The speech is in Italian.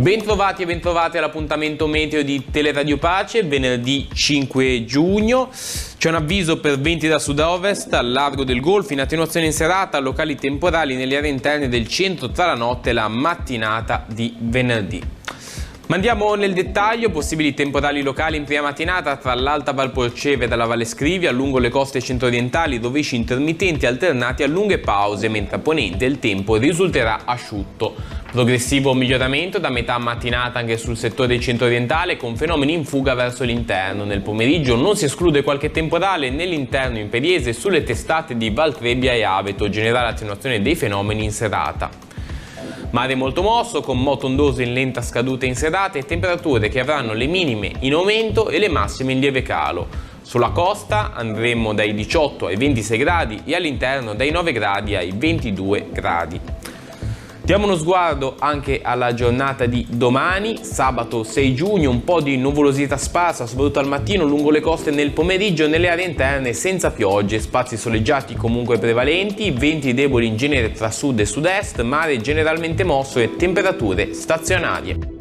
Bentrovati e bentrovate all'appuntamento meteo di Teleradio Pace, venerdì 5 giugno. C'è un avviso per venti da sud-ovest al largo del Golfo, in attenuazione in serata, locali temporali nelle aree interne del centro tra la notte e la mattinata di venerdì. Ma andiamo nel dettaglio. Possibili temporali locali in prima mattinata tra l'Alta Valporceve dalla Valle Scrivia lungo le coste centro-orientali, rovesci intermittenti alternati a lunghe pause, mentre a ponente il tempo risulterà asciutto. Progressivo miglioramento da metà mattinata anche sul settore centro-orientale, con fenomeni in fuga verso l'interno. Nel pomeriggio non si esclude qualche temporale nell'interno imperiese sulle testate di Valtrebbia e Aveto, generale attenuazione dei fenomeni in serata. Mare molto mosso, con moto ondoso in lenta scaduta in serata e temperature che avranno le minime in aumento e le massime in lieve calo. Sulla costa andremo dai 18 ai 26 gradi e all'interno dai 9 gradi ai 22 gradi. Diamo uno sguardo anche alla giornata di domani, sabato 6 giugno, un po' di nuvolosità sparsa, soprattutto al mattino lungo le coste, nel pomeriggio nelle aree interne senza piogge, spazi soleggiati comunque prevalenti, venti deboli in genere tra sud e sud-est, mare generalmente mosso e temperature stazionarie.